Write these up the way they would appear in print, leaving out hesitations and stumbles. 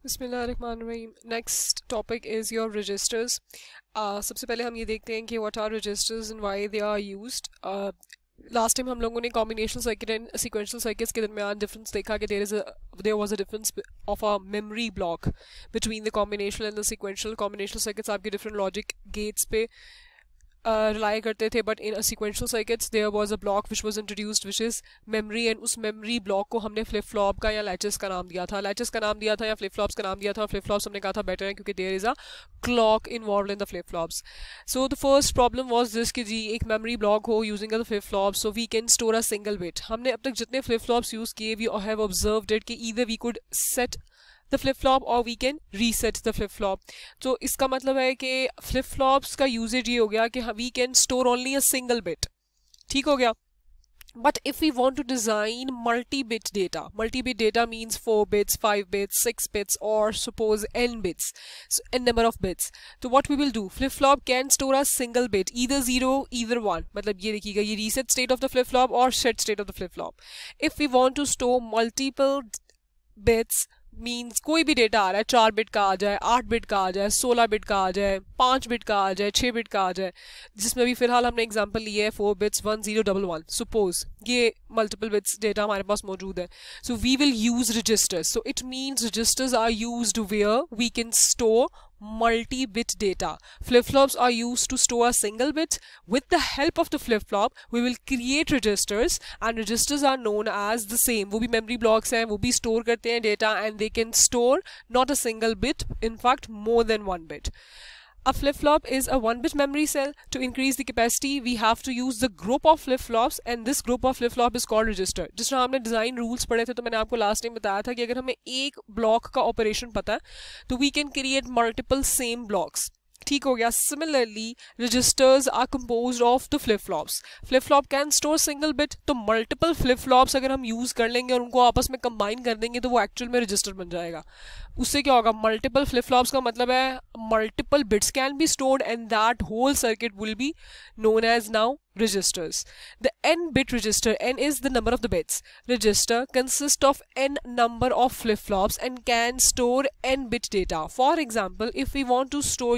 बिस्मिल्लाहिर्रहमानिर्रहीम। Next topic is your registers. सबसे पहले हम ये देखते हैं कि what are registers and why they are used. Last time हम लोगों ने combinational circuit and sequential circuits के दरमियान डिफरेंस देखा कि there was a difference of a memory block between the combinational and the sequential. Combinational circuits आपके different logic gates पे rely करते थे, but in sequential circuits there was a block which was introduced which is memory, and उस memory block को हमने flip flop का या latches का नाम दिया था, लैचेस का नाम दिया था या फ्लिप फ्लॉप्स का नाम दिया था। फ्लिप फ्लॉप्स हमने कहा था बेटर है क्योंकि there is a clock involve in the flip flops. So the first problem was this कि जी एक मेमोरी ब्लॉक हो using the flip flop so we can store a single bit. हमने अब तक जितने फ्लिप फ्लॉप्स यूज़ किए we have observed it कि either we could set the flip flop और we can reset the flip flop. तो इसका मतलब है कि फ्लिप फ्लॉप्स का यूजेज ये हो गया कि we can store only a single bit. ठीक हो गया। But if we want to design multi-bit data means 4 bits, 5 bits, 6 bits, or suppose n bits, so n number of bits. So what we will do, flip-flop can store a single bit, either 0, either 1. मतलब ये देखिएगा ये reset state of the flip-flop और set state of the flip-flop. If we want to store multiple bits means कोई भी data आ रहा है, 4 bit का आ जाए, 8 बिट का आ जाए, 16 बिट का आ जाए, 5 बिट का आ जाए, 6 बिट का आ जाए, जिसमें भी फिलहाल हमने एग्जांपल लिया है 4 बिट्स 1011। सपोज ये मल्टीपल बिट्स डेटा हमारे पास मौजूद है, so we will use registers. So it means registers are used where we can store multi-bit data. Flip-flops are used to store a single bit. With the help of the flip-flop, we will create registers, and registers are known as the same. वो भी memory blocks हैं, वो भी store करते हैं data, and they can store not a single bit, in fact more than one bit. A flip-flop is a 1-bit memory cell. To increase the capacity, we have to use the group of flip-flops, and this group of flip-flop is called register. जिस तरह हमने design rules पढ़े थे तो मैंने आपको last time बताया था कि अगर हमें एक ब्लॉक का ऑपरेशन पता है तो we can create multiple same blocks. ठीक हो गया। Similarly registers are composed of the flip flops. Flip flop can store single bit, तो मल्टीपल फ्लिप फ्लॉप्स अगर हम यूज कर लेंगे और उनको आपस में कंबाइन कर देंगे तो वो एक्चुअल में रजिस्टर बन जाएगा। उससे क्या होगा, मल्टीपल फ्लिप फ्लॉप्स का मतलब है multiple bits can be stored and that whole circuit will be known as now registers. The n bit register, n is the number of the bits. Register consists of n number of flip flops and can store n bit data. For example, if we want to store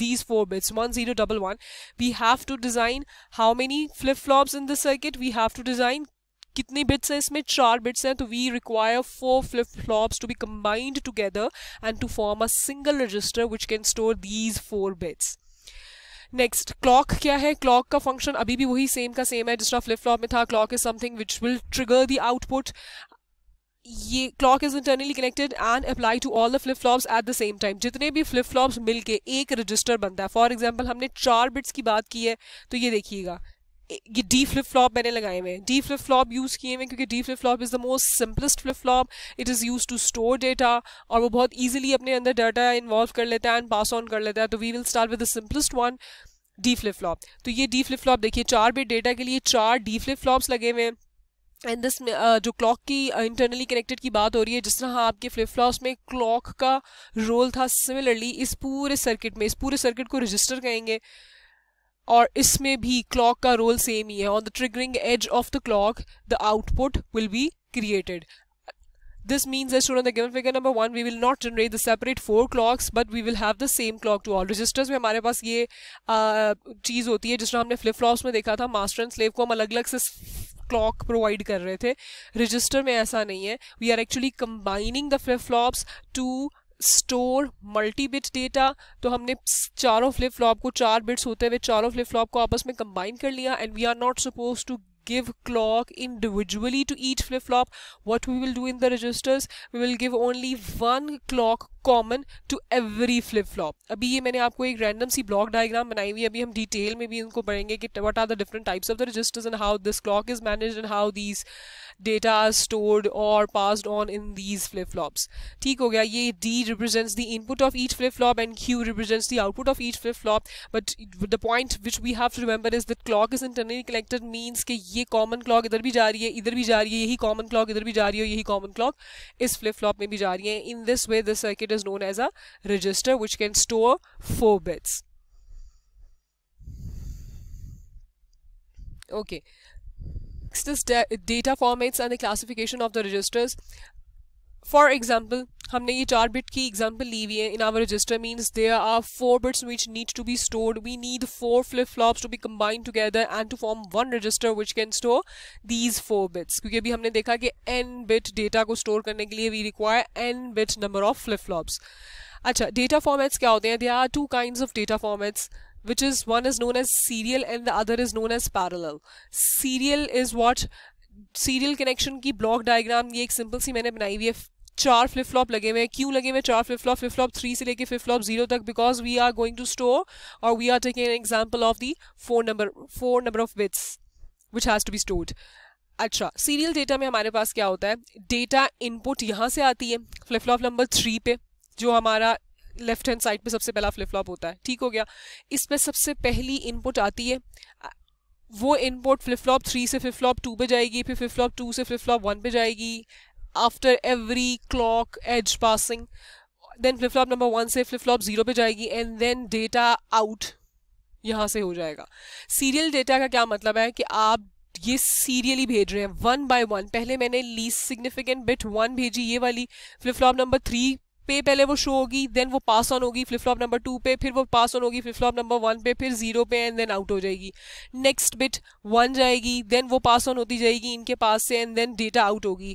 these 4 bits 1011, we have to design how many flip flops in the circuit. We have to design कितनी bits हैं इसमें, 4 bits हैं, तो we require 4 flip flops to be combined together and to form a single register which can store these 4 bits. Next clock क्या है, clock का function अभी भी वही सेम का सेम है जिस तरह फ्लिप फ्लॉप में था। Clock is something which will trigger the output. ये clock is internally connected and apply to all the flip flops at the same time. जितने भी फ्लिप फ्लॉप्स मिलके एक रजिस्टर बनता है। फॉर एग्जाम्पल हमने 4 बिट्स की बात की है तो ये देखिएगा ये डी फ्लिप फ्लॉप मैंने लगाए हुए हैं, डी फ्लिप फ्लॉप यूज किए हुए क्योंकि D flip flop is the most simplest flip flop. It is use to store data और वो बहुत इजीली अपने अंदर डाटा इन्वॉल्व कर लेता है एंड पास ऑन कर लेता है। तो we will start with the simplest one, D flip flop. तो ये डी फ्लिप फ्लॉप देखिए 4 बिट डेटा के लिए 4 डी फ्लिप फ्लॉप्स लगे हुए हैं। एंड दिस जो क्लॉक की इंटरनली कनेक्टेड की बात हो रही है, जिस तरह आपके फ्लिप फ्लॉप्स में क्लॉक का रोल था, सिमिलरली इस पूरे सर्किट में, इस पूरे सर्किट को रजिस्टर कहेंगे और इसमें भी क्लॉक का रोल सेम ही है। On the triggering edge of the clock the output will be created. This means as shown on the given figure number 1, we will not generate the separate 4 clocks, but we will have the same clock to all registers। में हमारे पास ये चीज़ होती है जिस तरह हमने flip flops में देखा था, मास्टर एंड स्लेव को हम अलग अलग से क्लॉक प्रोवाइड कर रहे थे। रजिस्टर में ऐसा नहीं है, we are actually combining the flip flops to store multi bit data. तो हमने चारों फ्लिप फ्लॉप को, 4 बिट्स होते हुए चारों फ्लिप फ्लॉप को आपस में कंबाइन कर लिया and we are not suppose to give clock individually to each flip flop. What we will do in the registers, we will give only one clock common to every flip flop. अभी ये मैंने आपको एक random C block diagram बनाई हुई है, अभी हम डिटेल में भी इनको पढ़ेंगे कि what are the different types of the registers and how this clock is managed and how these data are stored or passed on in these flip flops. ठीक हो गया। ये D represents the input of each flip flop and Q represents the output of each flip flop. But the point which we have to remember is that clock is internally connected means कि ये common clock इधर भी जा रही है, इधर भी जा रही है, यही कॉमन क्लॉक इधर भी जा रही है, यही कॉमन क्लॉक इस फ्लिप फ्लॉप में भी जा रही है। In this way this circuit is known as a register which can store 4 bits. Okay, next is data formats and the classification of the registers. For example हमने ये 4 bit की example ली हुई है in our register, means there are 4 bits which need to be stored. We need 4 flip flops to be combined together and to form one register which can store these 4 bits. क्योंकि अभी हमने देखा कि n bit डेटा को store करने के लिए we require n bit number of flip flops. अच्छा, डेटा फॉर्मेट्स क्या होते हैं? There are 2 kinds of data formats, which is one is known as serial and the other is known as parallel. Serial is what? Serial connection की block diagram ये एक simple सी मैंने बनाई हुई है. 4 फ्लिप फ्लॉप लगे हुए हैं. क्यों लगे हुए हैं 4 फ्लिप फ्लॉप 3 से लेके फ्लिप फ्लॉप 0 तक? Because we are going to store और we are taking an example of the 4 number of bits which has to be stored. अच्छा, सीरियल डेटा में हमारे पास क्या होता है? डेटा इनपुट यहाँ से आती है फ्लिप फ्लॉप नंबर 3 पे, जो हमारा लेफ्ट हैंड साइड पे सबसे पहला फ्लिप फ्लॉप होता है. ठीक हो गया. इस पे सबसे पहली इनपुट आती है. वो इनपुट फ्लिप फ्लॉप 3 से फ्लिप फ्लॉप 2 पे जाएगी, फिर फ्लिप फ्लॉप 2 से फ्लिप फ्लॉप 1 पे जाएगी. After every clock edge passing then flip flop number 1 से फ्लिप फ्लॉप 0 पे जाएगी एंड देन डेटा आउट यहाँ से हो जाएगा. सीरियल डेटा का क्या मतलब है कि आप ये सीरियली भेज रहे हैं 1 बाय 1. पहले मैंने लीस्ट सिग्निफिकेंट बिट 1 भेजी, ये वाली फ्लिप फ्लॉप नंबर 3 पे पहले वो शो होगी, देन वो पास ऑन होगी फ्लिप फ्लॉप नंबर 2 पे, फिर वो पास ऑन होगी फ्लिप फ्लॉप नंबर 1 पे, फिर 0 पे एंड देन आउट हो जाएगी. नेक्स्ट बिट 1 जाएगी, देन वो पास ऑन होती जाएगी इनके पास से एंड देन डेटा आउट होगी.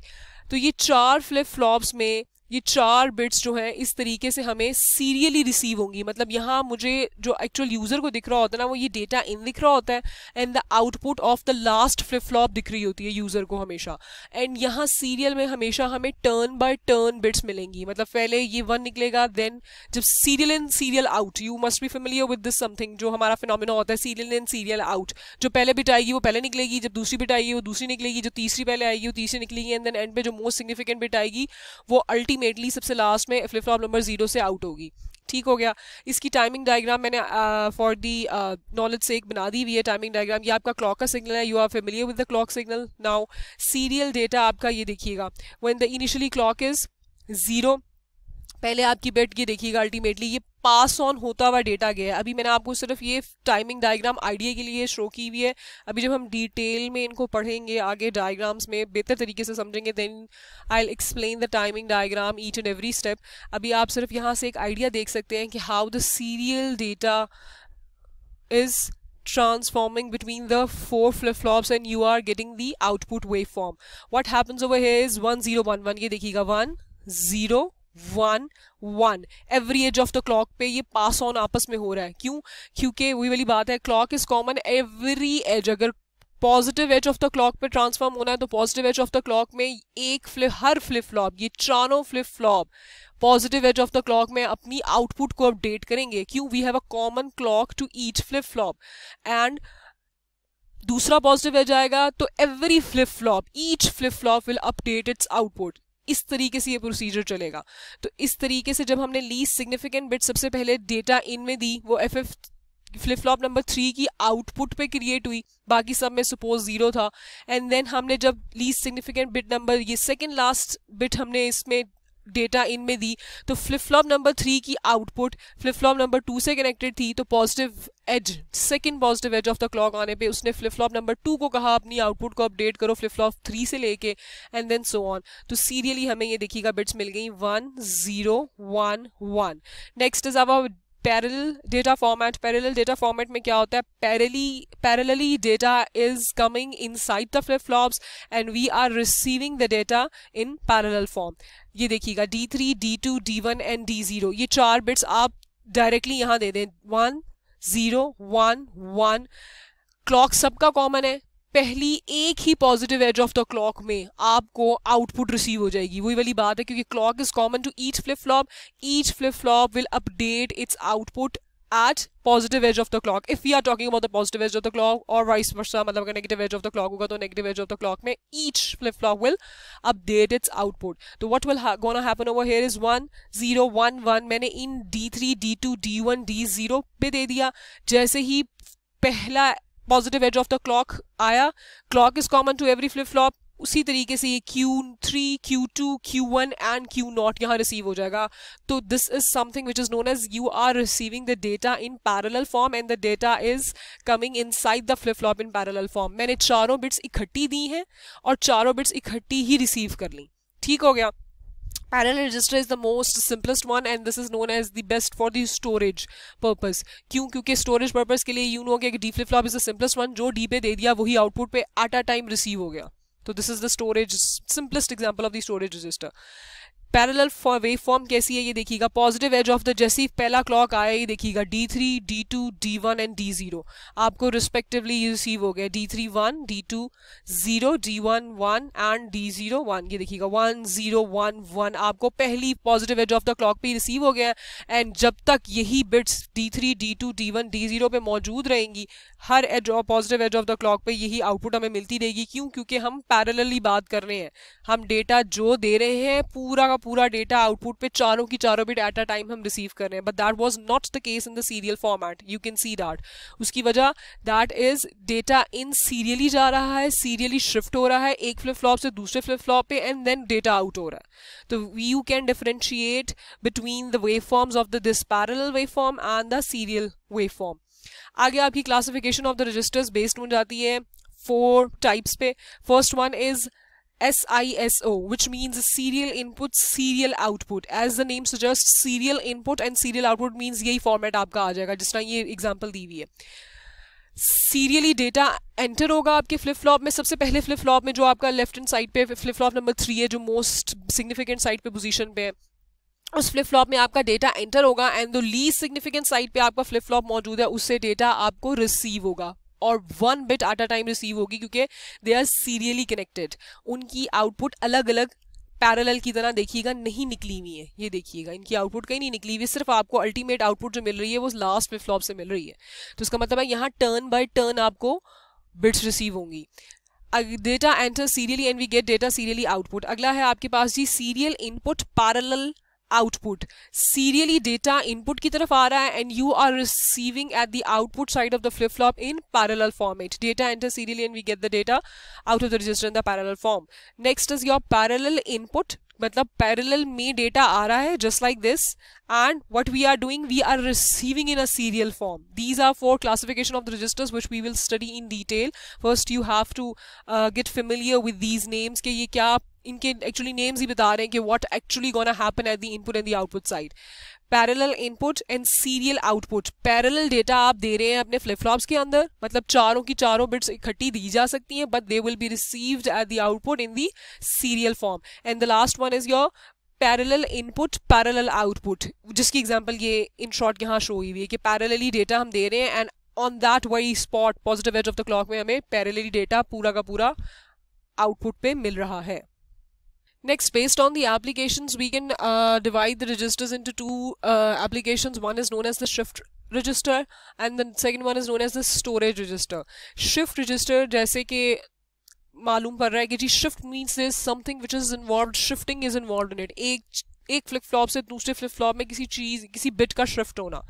तो ये 4 फ्लिप फ्लॉप्स में ये 4 बिट्स जो हैं इस तरीके से हमें सीरियली रिसीव होंगी. मतलब यहाँ मुझे जो एक्चुअल यूजर को दिख रहा होता है ना, वो ये डेटा इन दिख रहा होता है and the output of the last flip flop दिख रही होती है यूजर को हमेशा. एंड यहाँ सीरियल में हमेशा हमें टर्न बाय टर्न बिट्स मिलेंगी. मतलब पहले ये 1 निकलेगा, देन जब serial in serial out, you must be familiar with this something, जो हमारा फिनोमिना होता है सीरियल इन सीरियल आउट. जो पहले बिट आएगी वो पहले निकलेगी, जब दूसरी बिट आएगी वो दूसरी निकलेगी, जो तीसरी पहले आएगी वो तीसरी निकलेगी एंड देन एंड पे जो मोस्ट सिग्निफिकेंट बिट आएगी वो अल्टीमेटली सबसे लास्ट में फ्लिप फ्लॉप नंबर 0 से आउट होगी. ठीक हो गया. इसकी टाइमिंग डायग्राम मैंने फॉर दी नॉलेज से एक बना दी हुई है. टाइमिंग डायग्राम ये आपका क्लॉक का सिग्नल है. You are familiar with the clock signal. Now serial data आपका ये देखिएगा, when the initially clock is 0, पहले आपकी बिट ये देखिएगा अल्टीमेटली ये पास ऑन होता हुआ डेटा गया है. अभी मैंने आपको सिर्फ ये टाइमिंग डायग्राम आइडिया के लिए शो की हुई है. अभी जब हम डिटेल में इनको पढ़ेंगे आगे डायग्राम्स में बेहतर तरीके से समझेंगे, then I will explain the timing diagram each and every step. अभी आप सिर्फ यहाँ से एक आइडिया देख सकते हैं कि how the serial data is transforming between the 4 flip-flops and you are getting the output waveform. What happens over here is 1 0 1 1. ये देखिएगा 1 0 1 1. Every edge of the clock पे ये पास ऑन आपस में हो रहा है. क्यों? क्योंकि वही वाली बात है, clock is common every edge. अगर positive edge of the clock पे ट्रांसफॉर्म होना है तो positive edge of the clock में हर फ्लिप फ्लॉप, ये चारों flip flop positive edge of the clock में अपनी आउटपुट को अपडेट करेंगे. क्यों? We have a common clock to each flip flop and दूसरा पॉजिटिव एज आएगा तो every flip flop, each flip flop will update its output. इस तरीके से ये प्रोसीजर चलेगा. तो इस तरीके से जब हमने लीस्ट सिग्निफिकेंट बिट सबसे पहले डेटा इन में दी, वो फ्लिप फ्लॉप नंबर 3 की आउटपुट पे क्रिएट हुई, बाकी सब में सपोज 0 था. एंड देन हमने जब लीस्ट सिग्निफिकेंट बिट नंबर ये सेकेंड लास्ट बिट हमने इसमें डेटा इन में दी, तो फ्लिप फ्लॉप नंबर 3 की आउटपुट फ्लिप फ्लॉप नंबर 2 से कनेक्टेड थी. तो positive edge, second positive edge of the clock आने पे उसने फ्लिप फ्लॉप नंबर 2 को कहा अपनी आउटपुट को अपडेट करो फ्लिप फ्लॉप 3 से लेके एंड देन सो ऑन. तो सीरियली हमें ये देखिएगा बिट्स मिल गई 1 0 1 1. Next is our parallel data format. Parallel data format में क्या होता है? Parallelly data is coming inside the flip flops and we are receiving the data in parallel form. ये देखिएगा D3 D2 D1 and D0, ये 4 bits आप directly यहाँ दे दें 1 0 1 1. क्लॉक सबका कॉमन है, पहली एक ही positive edge of the clock में आपको आउटपुट रिसीव हो जाएगी. वही वाली बात है, क्योंकि clock is common to each flip flop. Each flip flop will update its output at positive edge of the clock. If we are talking about the positive edge of the clock or vice versa, मतलब अगर negative edge of the clock होगा तो negative edge of the clock में each flip flop will update its output. तो what will gonna happen over here is 1 0 1 1. मैंने इन D3 D2 D1 D0 पे दे दिया. जैसे ही पहला positive edge of the clock आया, clock is common to every flip flop, उसी तरीके से ये Q3 Q2 Q1 and Q0 यहाँ रिसीव हो जाएगा. तो this is something which is known as you are receiving the data in parallel form and the data is coming inside the flip flop in parallel form. मैंने चारों bits इकट्ठी दी हैं और चारों बिट्स इकट्ठी ही रिसीव कर ली. ठीक हो गया. Parallel register is the most simplest one and this is known as the best for the storage purpose. क्यों? क्योंकि storage purpose के लिए यू नो कि D flip flop is the simplest one. जो D पे दे दिया वही output पे at a time receive हो गया. तो this is the storage simplest example of the storage register. Parallel for wave form कैसी है ये देखिएगा. पॉजिटिव एज ऑफ द जैसी पहला क्लॉक आया ये देखिएगा D3, D2, D1 and D0 आपको रिस्पेक्टिवली रिसीव हो गया. D3 1, D2 0, D1 1 and D0 1. ये देखिएगा 1 0 1 1 आपको पहली positive edge of the clock पे रिसीव हो गया. एंड जब तक यही bits D3, D2, D1, D0 पे मौजूद रहेंगी हर edge positive edge of the clock पे यही आउटपुट हमें मिलती रहेगी. क्यों? क्योंकि हम पैरेलली बात कर रहे हैं. हम डेटा जो दे रहे हैं पूरा का पूरा डेटा आउटपुट पे चारों की चारों बिट एट अ टाइम हम रिसीव कर रहे हैं. But that was not the case in the serial format. You can see that. उसकी वजह that is data in serially जा रहा है, सीरियली शिफ्ट हो रहा है एक फ्लिप फ्लॉप से दूसरे फ्लिप फ्लॉप पे एंड देन डेटा आउट हो रहा है. तो you can differentiate between the wave forms of the this parallel wave form and the serial wave form. आगे आपकी classification of the registers based हो जाती है 4 टाइप्स पे. First one is SISO, which means serial input, serial output. As the name suggests, serial input and serial output means यही format आपका आ जाएगा जिस तरह ये एग्जांपल दी हुई है. सीरियली डेटा एंटर होगा आपके फ्लिप फ्लॉप में. सबसे पहले फ्लिप फ्लॉप में जो आपका लेफ्ट हैंड साइड पे फ्लिप फ्लॉप नंबर 3 है जो मोस्ट सिग्निफिकेंट साइड पे पोजीशन पे है, उस फ्लिप फ्लॉप में आपका डेटा एंटर होगा एंड जो लीस्ट सिग्निफिकेंट साइड पे आपका फ्लिप फ्लॉप मौजूद है उससे डेटा आपको रिसीव होगा और 1 bit at a time receive होगी क्योंकि दे आर सीरियली कनेक्टेड. उनकी आउटपुट अलग अलग पैरेलल की तरह देखिएगा नहीं निकली हुई है. ये देखिएगा इनकी आउटपुट कहीं नहीं निकली हुई, सिर्फ आपको अल्टीमेट आउटपुट जो मिल रही है वो लास्ट फ्लिप फ्लॉप से मिल रही है. तो इसका मतलब है यहाँ टर्न बाय टर्न आपको बिट्स रिसीव होंगी. Data enter serially and we get data serially output. अगला है आपके पास जी serial input parallel output. Serially data input की तरफ आ रहा है and you are receiving at the output side of the flip flop in parallel format. Data enter serially and we get the data out of the register in the parallel form. Next is your parallel input, मतलब parallel में data आ रहा है just like this and what we are doing, we are receiving in a serial form. These are 4 classification of the registers which we will study in detail. First you have to get familiar with these names कि ये क्या इनके actually names ही बता रहे हैं कि what actually gonna happen at the input and the output side. Parallel input and serial output. Parallel data आप दे रहे हैं अपने फ्लिप फ्लॉप्स के अंदर, मतलब चारों की चारों बिट्स इकट्ठी दी जा सकती हैं but they will be received eight the output in the serial form. And the last one is your parallel input parallel output, जिसकी एग्जांपल ये इन शॉर्ट यहाँ शो हुई है कि पैरेलली डेटा हम दे रहे हैं एंड ऑन दैट वही spot positive edge of the clock में हमें पैरेलली डेटा पूरा का पूरा आउटपुट पे मिल रहा है. Next, based on the applications, we can divide the registers into 2 applications. One is known as the shift register and the second one is known as the storage register. Shift register जैसे कि मालूम पड़ रहा है कि जी shift means there's something which is involved, shifting is involved in it. एक flip flop से दूसरे फ्लिप फ्लॉप में किसी चीज किसी बिट का शिफ्ट होना.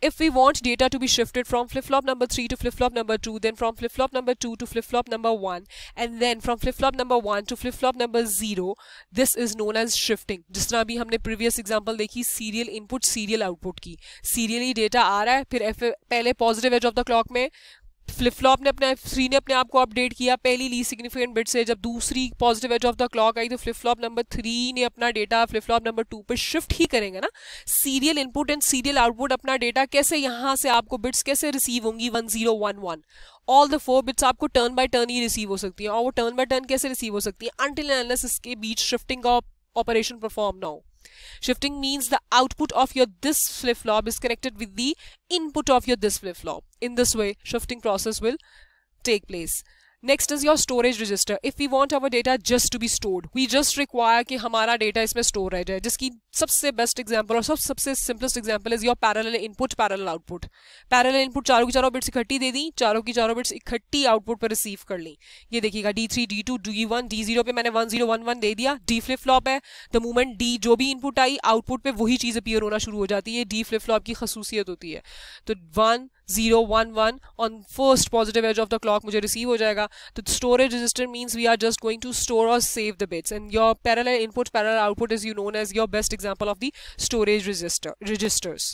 If we want data to be shifted from flip-flop number 3 to flip-flop number 2, then from flip-flop number 2 to flip-flop number 1, and then from flip-flop number 1 to flip-flop number 0, this is known as shifting. जिस तरह अभी हमने previous example देखी serial input, serial output की. Serially data आ रहा है, फिर पहले positive edge of the clock में फ्लिप फ्लॉप ने अपने 3 ने अपने आप को अपडेट किया पहली लीस्ट सिग्निफिकेंट बिट से. जब दूसरी positive edge of the clock आई तो फ्लिप फ्लॉप नंबर 3 ने अपना डेटा फ्लिप फ्लॉप नंबर 2 पे शिफ्ट ही करेंगे ना. Serial input and serial output अपना डेटा कैसे यहाँ से आपको बिट्स कैसे रिसीव होंगी 1011. ऑल द 4 बिट्स आपको turn by turn he receive हो सकती है. और वो टर्न बाय टर्न कैसे रिसीव हो सकती है अनटिल एंड अनलेस इसके बीच शिफ्टिंग का ऑपरेशन परफॉर्म ना हो. Shifting means the output of your this flip flop is connected with the input of your this flip flop. In this way, shifting process will take place. Next is your storage register. If we want our data just to be stored, we just require कि हमारा data इसमें store रह जाए. जिसकी सबसे best example और सबसे simplest example is your parallel input parallel output. Parallel input चारों की चारों बिट्स इकट्ठी दे दी, चारों की चारों बिट्स इकट्ठी आउटपुट पर रिसीव कर ली. ये देखिएगा D3, D2, D1, D0 पे मैंने 1011 दे दिया. D फ्लिप फ्लॉप है, द मोमेंट D जो भी इनपुट आई आउटपुट पे वही चीज अपीयर होना शुरू हो जाती है. D फ्लिप फ्लॉप की खसूसियत होती है. तो 1 0 1 1 on first positive edge of the clock मुझे रिसीव हो जाएगा. तो storage register means we are just going to store और save the bits and your parallel input parallel output is you known as your best example of the storage registers.